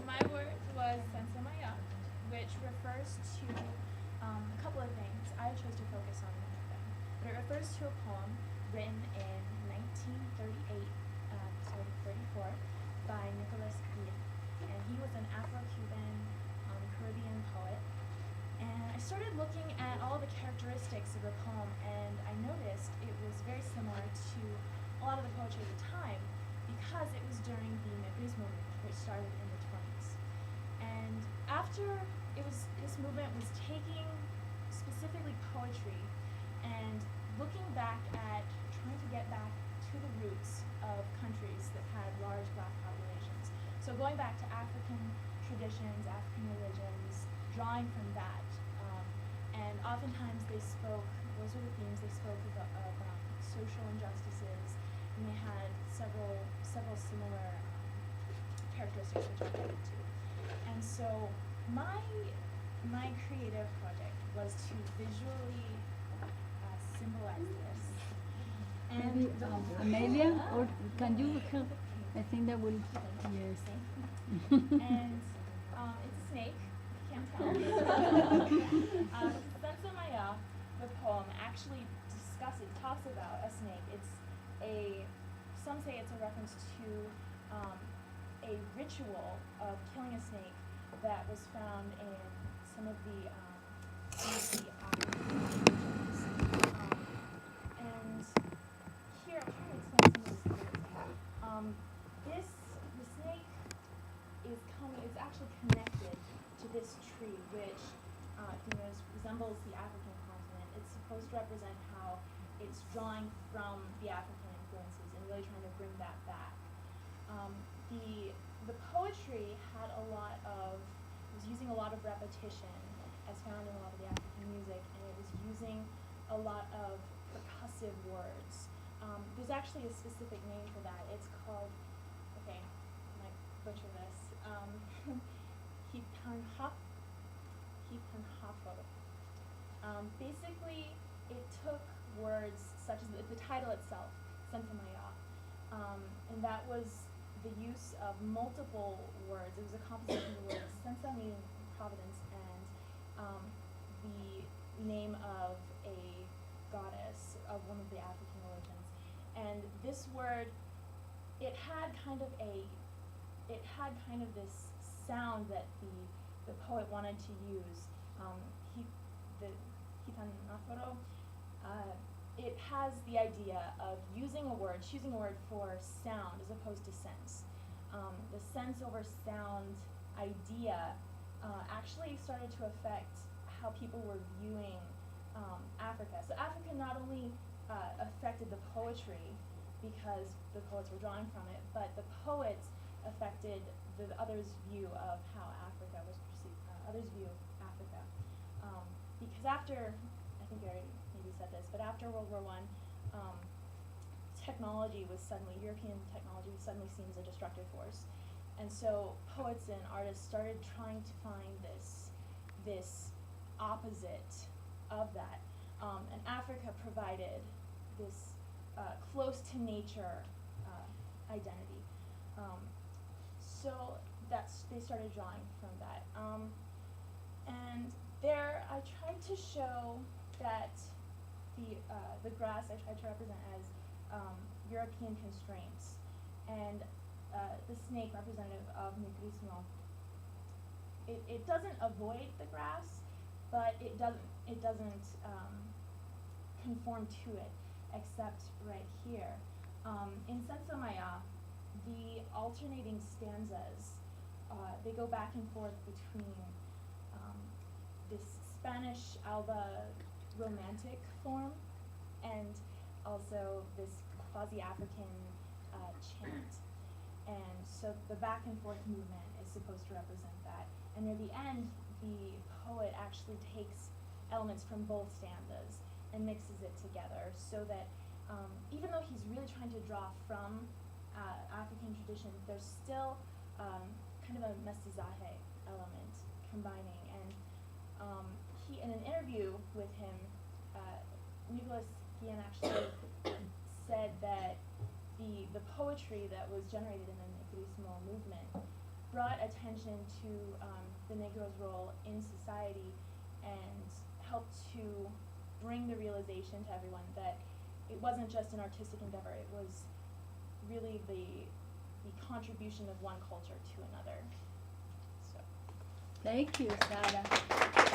my word was Sensamaya, which refers to a couple of things. I chose to focus on one of them. But it refers to a poem written in 1938, 34, by Nicholas Guillen. And he was an Afro-Cuban Caribbean poet. And I started looking at all the characteristics of the poem, and I noticed it was very similar to a lot of the poetry at the time because it was during the Negrismo movement, which started in the 20s. And after this movement was taking specifically poetry and looking back at trying to get back to the roots of countries that had large black populations. So going back to African traditions, African religions, drawing from that. And oftentimes those were the themes, they spoke of social injustices, and they had several similar characteristics which I'll get into. And so my creative project was to visually symbolize this. And Maybe Amelia, or can you help? I think that will, yes. And it's a snake, you can't tell. Sensamaya, the poem, actually talks about a snake. Some say it's a reference to a ritual of killing a snake that was found in some of the African religions. And here, I'll try to explain some of this symbolism. The snake is actually connected to this tree, which resembles the African continent. It's supposed to represent how it's drawing from the African influences and really trying to bring that back. The poetry was using a lot of repetition, as found in a lot of the African music, and it was using a lot of percussive words. There's actually a specific name for that. It's called, okay, I might butcher this, Hipanhafo. Basically, it took words such as the title itself, Sentamaya, and that was the use of multiple words. It was a composition of words, Sensa meaning providence, and the name of a goddess of one of the African religions. And this word, it had kind of this sound that the poet wanted to use. Hitanaforo, it has the idea of choosing a word for sound as opposed to sense. The sense over sound idea actually started to affect how people were viewing Africa. So Africa not only affected the poetry because the poets were drawing from it, but the poets affected the others' view of how Africa was perceived, others' view of Africa. Because after, I think I already maybe said this, but after World War I, European technology suddenly seen as a destructive force. And so poets and artists started trying to find this opposite of that. And Africa provided this close to nature identity. So they started drawing from that. And there I tried to show that the grass I tried to represent as European constraints, and the snake representative of Negrismo. It doesn't avoid the grass, but it doesn't conform to it, except right here. In Sensamaya, the alternating stanzas, they go back and forth between this Spanish Alba romantic form and also this quasi-African chant. And so the back and forth movement is supposed to represent that. And near the end, the poet actually takes elements from both stanzas and mixes it together so that even though he's really trying to draw from African tradition, there's still kind of a mestizaje element combining. And he, in an interview with him, Nicholas Guillen actually said that the poetry that was generated in the Negrismo movement brought attention to the Negro's role in society and helped to bring the realization to everyone that it wasn't just an artistic endeavor, it was really the contribution of one culture to another. So. Thank you, Sarah.